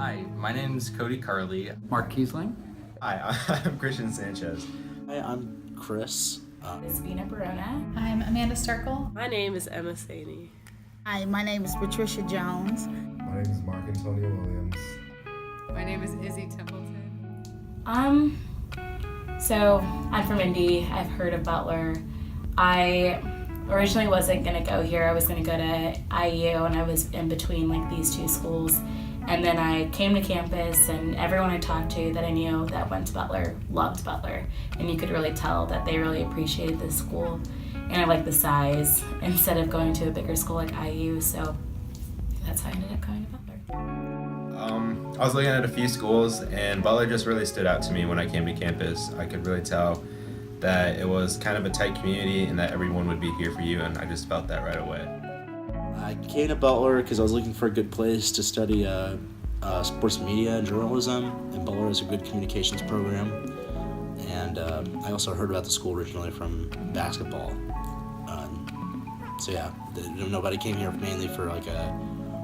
Hi, my name is Cody Carley. Mark Kiesling. Hi, I'm Christian Sanchez. Hi, I'm Chris. It's Vina Barona. I'm Amanda Starkle. My name is Emma Saney. Hi, my name is Patricia Jones. My name is Mark Antonio Williams. My name is Izzy Templeton. So I'm from Indy. I've heard of Butler. I originally wasn't gonna go here. I was gonna go to IU, and I was in between like these two schools. And then I came to campus, and everyone I talked to that I knew that went to Butler loved Butler, and you could really tell that they really appreciated this school. And I like the size instead of going to a bigger school like IU. So that's how I ended up going to Butler. I was looking at a few schools, and Butler just really stood out to me when I came to campus. I could really tell that it was kind of a tight community and that everyone would be here for you, and I just felt that right away. I came to Butler because I was looking for a good place to study sports media and journalism, and Butler has a good communications program. And I also heard about the school originally from basketball. So yeah, nobody came here mainly for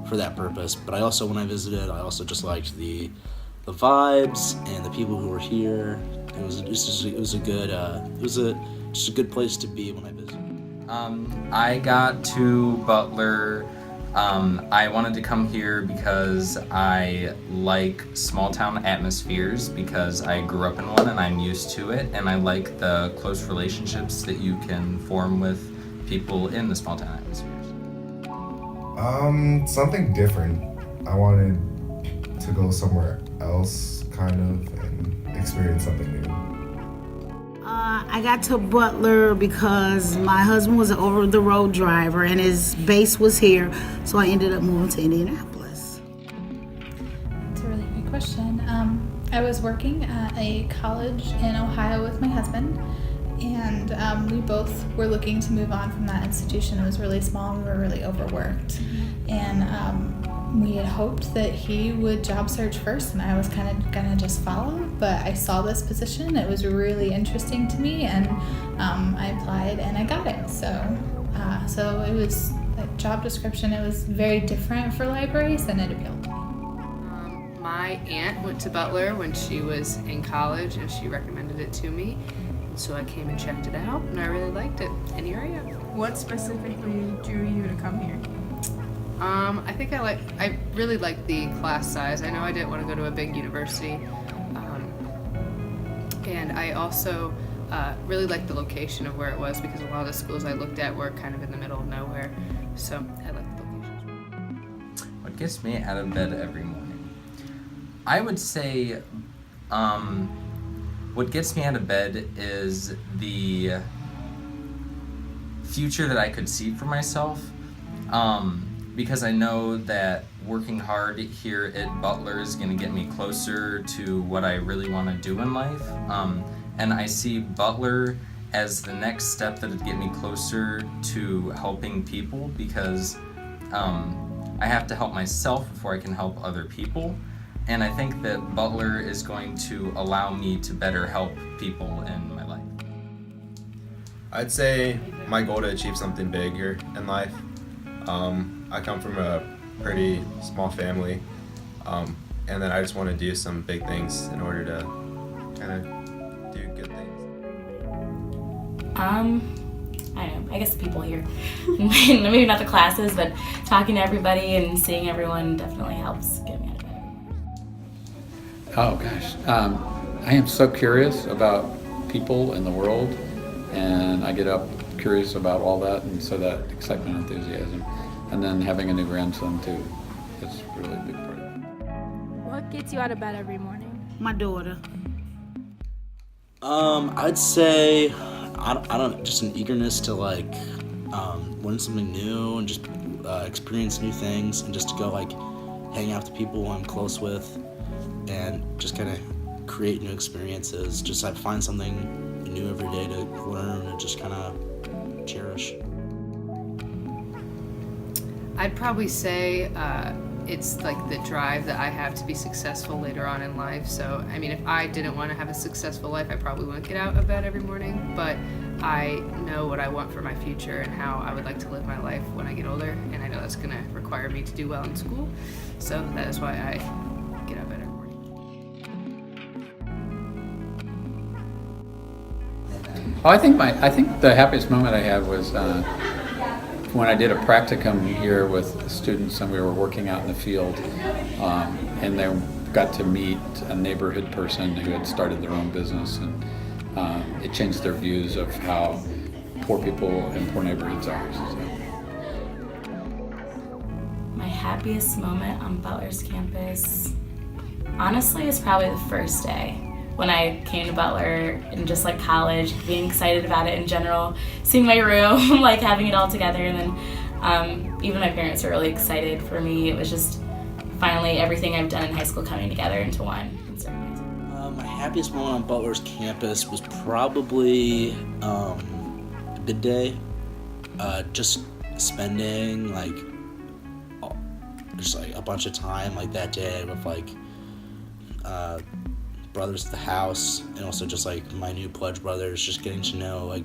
for that purpose. But I also, when I visited, I also just liked the vibes and the people who were here. It was just a good place to be when I visited. I got to Butler. I wanted to come here because I like small town atmospheres because I grew up in one and I'm used to it, and I like the close relationships that you can form with people in the small town atmospheres. Something different. I wanted to go somewhere else, kind of, and experience something new. I got to Butler because my husband was an over-the-road driver and his base was here, so I ended up moving to Indianapolis. That's a really great question. I was working at a college in Ohio with my husband, and we both were looking to move on from that institution. It was really small, we were really overworked, and we had hoped that he would job search first, and I was kind of gonna just follow, but I saw this position. It was really interesting to me, and I applied and I got it. So it was a job description. It was very different for libraries, and it appealed to me. My aunt went to Butler when she was in college, and she recommended it to me. And so I came and checked it out, and I really liked it. And here I am. What specifically drew you to come here? I really like the class size. I know I didn't want to go to a big university. And I also really liked the location of where it was because a lot of the schools I looked at were kind of in the middle of nowhere. So I liked the location. What gets me out of bed every morning? I would say what gets me out of bed is the future that I could see for myself. Because I know that working hard here at Butler is going to get me closer to what I really want to do in life. And I see Butler as the next step that would get me closer to helping people because I have to help myself before I can help other people. And I think that Butler is going to allow me to better help people in my life. I'd say my goal to achieve something big here in life. I come from a pretty small family, and then I just want to do some big things in order to kind of do good things. I don't know, I guess the people here. Maybe not the classes, but talking to everybody and seeing everyone definitely helps get me out of bed. Oh gosh, I am so curious about people in the world, and I get up curious about all that, and so that excitement, enthusiasm, and then having a new grandson too, is really a big part of it. What gets you out of bed every morning? My daughter. I'd say I don't just an eagerness to learn something new and just experience new things, and just to go hang out with the people I'm close with and just kind of create new experiences. Just I find something new every day to learn and just kind of cherish. I'd probably say it's like the drive that I have to be successful later on in life. So, I mean, if I didn't want to have a successful life, I probably wouldn't get out of bed every morning. But I know what I want for my future and how I would like to live my life when I get older. And I know that's going to require me to do well in school. So that is why I get out Oh, I think the happiest moment I had was when I did a practicum here with students, and we were working out in the field, and they got to meet a neighborhood person who had started their own business, and it changed their views of how poor people in poor neighborhoods are. So. My happiest moment on Butler's campus, honestly, is probably the first day when I came to Butler and just like college, being excited about it in general, seeing my room, like having it all together, and then even my parents were really excited for me. It was just finally everything I've done in high school coming together into one. My happiest moment on Butler's campus was probably bid day. Just spending just like a bunch of time like that day with like brothers at the house, and also just like my new pledge brothers, just getting to know like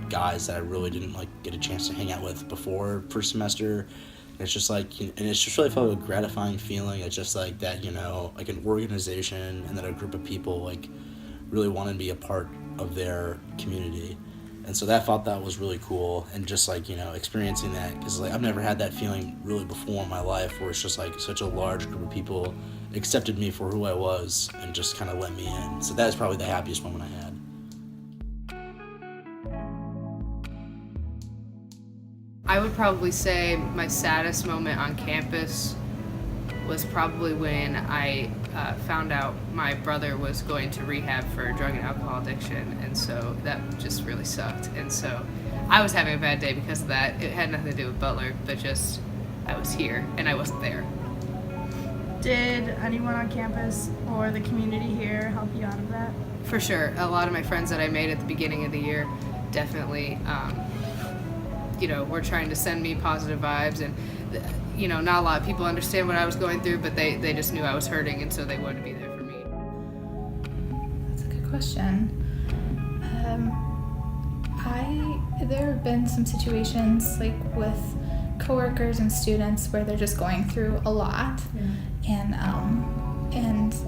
guys that I really didn't like get a chance to hang out with before first semester. It's just like, and it's just really felt a gratifying feeling. It's just like that, like an organization and then a group of people like really want to be a part of their community. And so that was really cool, and just like, experiencing that, because like I've never had that feeling really before in my life, where it's just like such a large group of people accepted me for who I was and just kind of let me in. So that is probably the happiest moment I had. I would probably say my saddest moment on campus was probably when I found out my brother was going to rehab for drug and alcohol addiction, and so that just really sucked. And so I was having a bad day because of that. It had nothing to do with Butler, but just I was here and I wasn't there. Did anyone on campus or the community here help you out of that? For sure. A lot of my friends that I made at the beginning of the year definitely were trying to send me positive vibes, and not a lot of people understand what I was going through, but they just knew I was hurting, and so they wanted to be there for me. That's a good question. There have been some situations like with coworkers and students where they're just going through a lot, and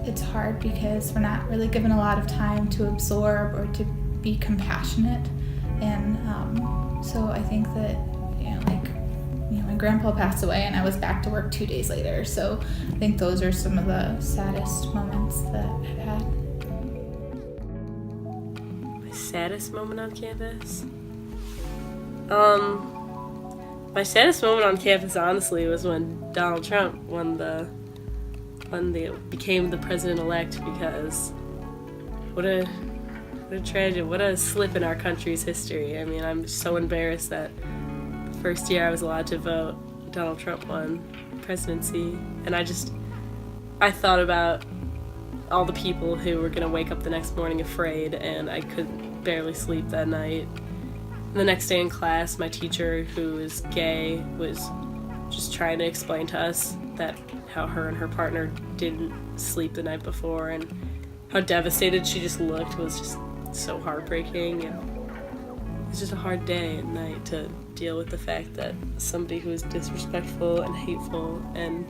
it's hard because we're not really given a lot of time to absorb or to be compassionate, and so I think that my grandpa passed away and I was back to work 2 days later, so I think those are some of the saddest moments that I've had. My saddest moment on campus? My saddest moment on campus, honestly, was when Donald Trump became the president-elect, because what a tragedy, what a slip in our country's history. I mean, I'm so embarrassed that the first year I was allowed to vote, Donald Trump won presidency, and I thought about all the people who were gonna wake up the next morning afraid, and I could barely sleep that night. And the next day in class, my teacher, who is gay, was just trying to explain to us that how her and her partner didn't sleep the night before, and how devastated she just looked was just so heartbreaking. And it's just a hard day at night to deal with the fact that somebody who is disrespectful and hateful and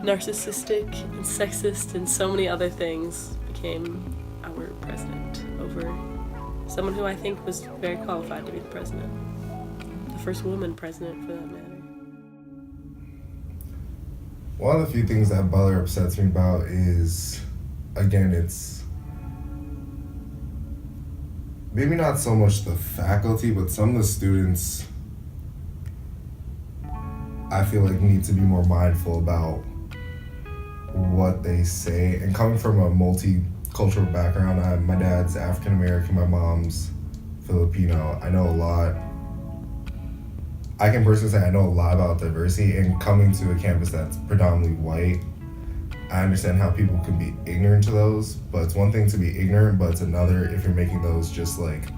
narcissistic and sexist and so many other things became our president over someone who I think was very qualified to be the president. The first woman president, for that matter. One of the few things that Butler upsets me about is, again, it's maybe not so much the faculty, but some of the students I feel like need to be more mindful about what they say. And coming from a multicultural background, my dad's African American, my mom's Filipino. I know a lot. I can personally say I know a lot about diversity, and coming to a campus that's predominantly white, I understand how people can be ignorant to those, but it's one thing to be ignorant, but it's another if you're making those just like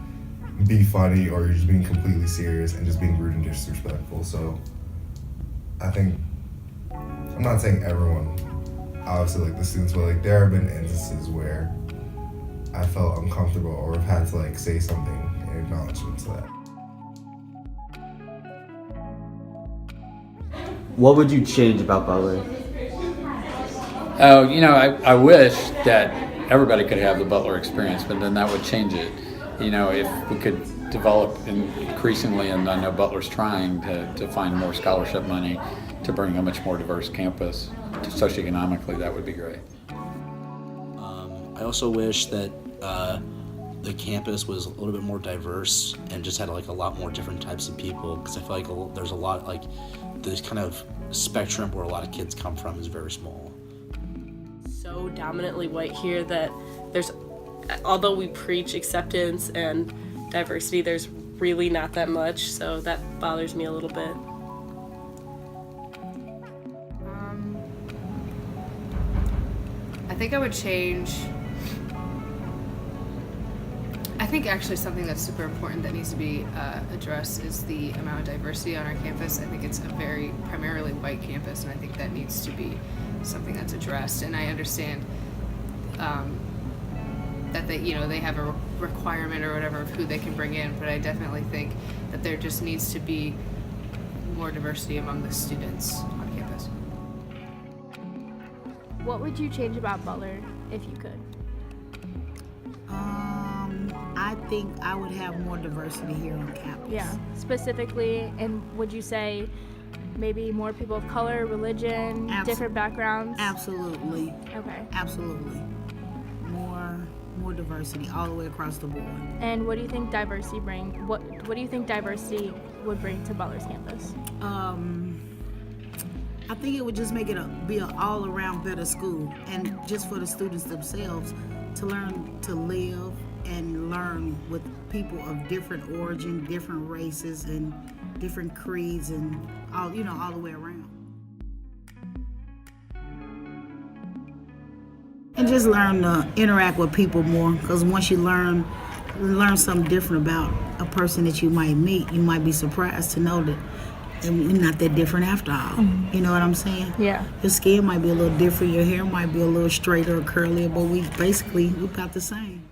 be funny, or you're just being completely serious and just being rude and disrespectful. So I think, I'm not saying everyone, obviously like the students, but like there have been instances where I felt uncomfortable or have had to like say something in acknowledgement to that. What would you change about Butler? Oh, I wish that everybody could have the Butler experience, but then that would change it. you know, if we could develop increasingly, and I know Butler's trying to find more scholarship money to bring a much more diverse campus socioeconomically, that would be great. I also wish that the campus was a little bit more diverse and just had like a lot more different types of people, because I feel like there's a lot, like this kind of spectrum where a lot of kids come from is very small. So dominantly white here that there's, although we preach acceptance and diversity, there's really not that much, so that bothers me a little bit. I think I would change. I think actually something that's super important that needs to be addressed is the amount of diversity on our campus. I think it's a very primarily white campus, and I think that needs to be something that's addressed. And I understand that they have a requirement or whatever of who they can bring in, but I definitely think that there just needs to be more diversity among the students on campus. What would you change about Butler if you could? I think I would have more diversity here on campus. Yeah, specifically, and would you say maybe more people of color, religion, different backgrounds? Absolutely. Okay. Absolutely. More diversity all the way across the board. And what do you think diversity what do you think diversity would bring to Butler's campus? I think it would just make it be an all-around better school, and just for the students themselves to learn to live and learn with people of different origin, different races, and different creeds, and all the way around. And just learn to interact with people more, because once you learn something different about a person that you might meet, you might be surprised to know that and we're not that different after all. Mm-hmm. You know what I'm saying? Yeah. Your skin might be a little different, your hair might be a little straighter or curlier, but we're about the same.